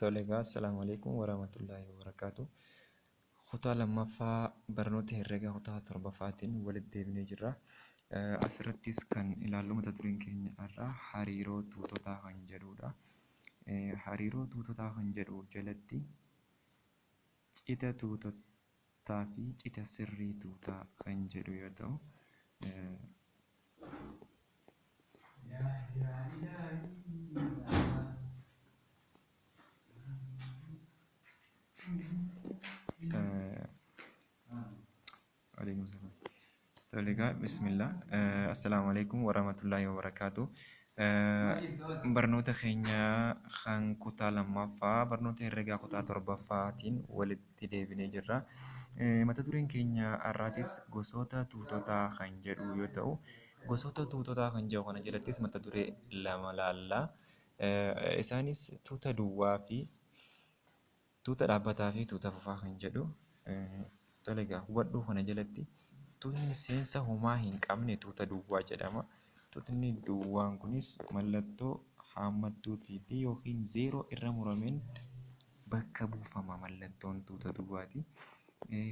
Toleegaa, Assalaamu alaikum warahmatullaahi wabarakaatu. Kutaa lammaffaa barnoota herreegaa kutaa torbaffaatiin walitti deebinee jirra. Asirrattis kan ilaallu mata dureen keenya irraa hariiroo tuutotaa kan jedhudha. Hariiroo tuutotaa kan jedhu jalatti cita tuutotaa fi cita sirrii tuutaa kan jedhu yoo ta'u, Toleegaa, bismillah. Assalaamu alaikum warahmatullaahi wabarakaatu. Barnoota keenya kan kutaa lammaffaa barnoota herreegaa kutaa torbaffaatiin walitti deebinee jirra. Mata dureen keenya har'aatis gosoota tuutotaa kan jedhu yoo ta'u, gosoota tuutotaa kan jedhu kana jalattis mata duree lama laalla. Isaanis tuuta duwwaa fi tuuta dhaabbataa fi tuuta fufaa kan jedhu. Toleegaa, hubadhuu kana jalatti tuutni miseensa homaa hin qabne tuuta duwwaa jedhama. Tuutni duwwaan kunis mallattoo haammattuutii fi yookiin zeeroo irra murameen bakka buufama mallattoon tuuta duwwaati.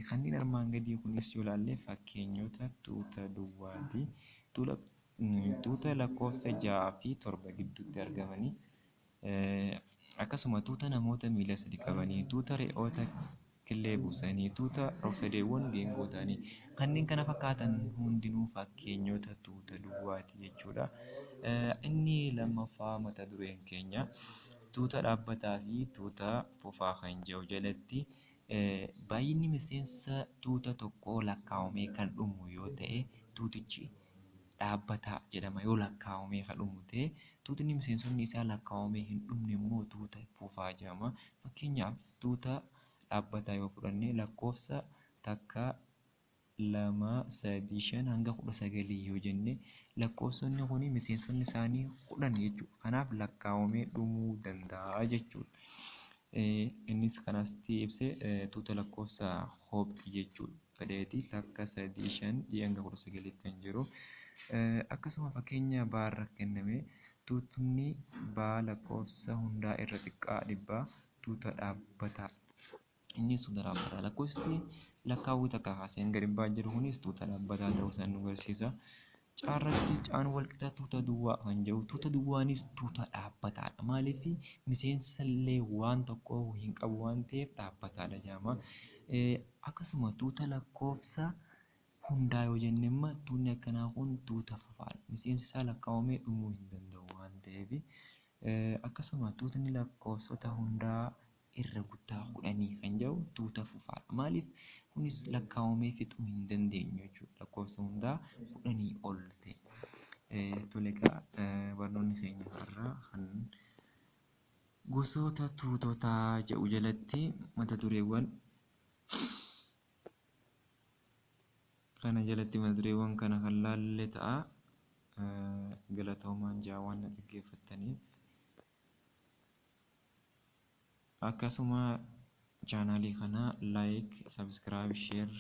Kanneen armaan gadii kunis yoo ilaalle fakkeenyota tuuta duwwaati. Tuuta lakkoofsa 6 fi 7 gidduutti argamanii, akkasuma tuuta namoota miila 3 qabanii, tuuta re'oota killee buusanii, tuuta rog-sadeewwan geengoo ta'anii, kanneen kana fakkaatan hundinuu fakkeenyota tuuta duwwaati jechuudha. Inni lammaffaa mata dureen keenya tuuta dhaabbataa fi tuuta fufaa kan jedhu jalatti baay'inni miseensa tuuta tokkoo lakkaa'amee kan dhumu yoo ta'e tuutichi dhaabbataa jedhama. Yoo lakkaa'amee kan dhumu ta'e, tuutni miseensonni isaa lakkaa'amee hin dhumne immoo tuuta fufaa jedhama. Fakkeenyaaf tuuta dhaabbataa yoo fudhanne lakkoofsa takka, 2, 3, 5 hanga 19 yoo jenne lakkoofsonni kun miseensonni isaanii 10 jechuudha. Kanaaf lakkaa'amee dhumuu danda'a jechuudha. Innis kan asitti ibse tuuta lakkoofsa hoobxii jechuudha. Fedheeti takka 3, 5 hanga 19 kan jiru. Akkasuma fakkeenya baarra kenname tuutni baa lakkoofsa hundaa irra xiqqaa 100 tuuta dhaabbataa. Innis tuuta dhaabbataa. Lakkoofsi lakkaawwii takka kaasee hanga 100 jiru kunis tuuta dhaabbataa ta'uu isaa nu agarsiisa. Caarratti caan walqixa tuuta duwwaa kan jedhu tuuta duwwaanis tuuta dhaabbataadha. Maaliif miseensa illee waan tokko hin qabu waan ta'eef dhaabbataadha jedhama. Akkasuma tuuta lakkoofsa hundaa yoo jenne immoo tuutni akkanaa kun tuuta fufaadha. Miseensi isaa lakkaa'amee dhumuu hin danda'u waan ta'eef. Akkasuma tuutni lakkoofsota hundaa irra guddaa 10 kan jedhu tuuta fufaadha. Maaliif kunis lakkaa'amee fixuu hin dandeenyu jechuudha. Lakkoofsa hundaa 10 ol ta'e. Toleegaa, barnoonni keenya har'aa kan gosoota tuutotaa jedhu jalatti mata dureewwan kana kan laalle ta'a. Galatoomaan waan na dhaggeeffattaniif. Akkasuma chaanaalii kana laayik, sabskiraayib, sheer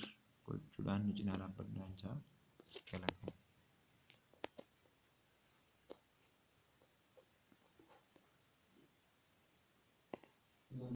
gochuudhaan nu cinaa dhaabbadhaa. Galatoomaa.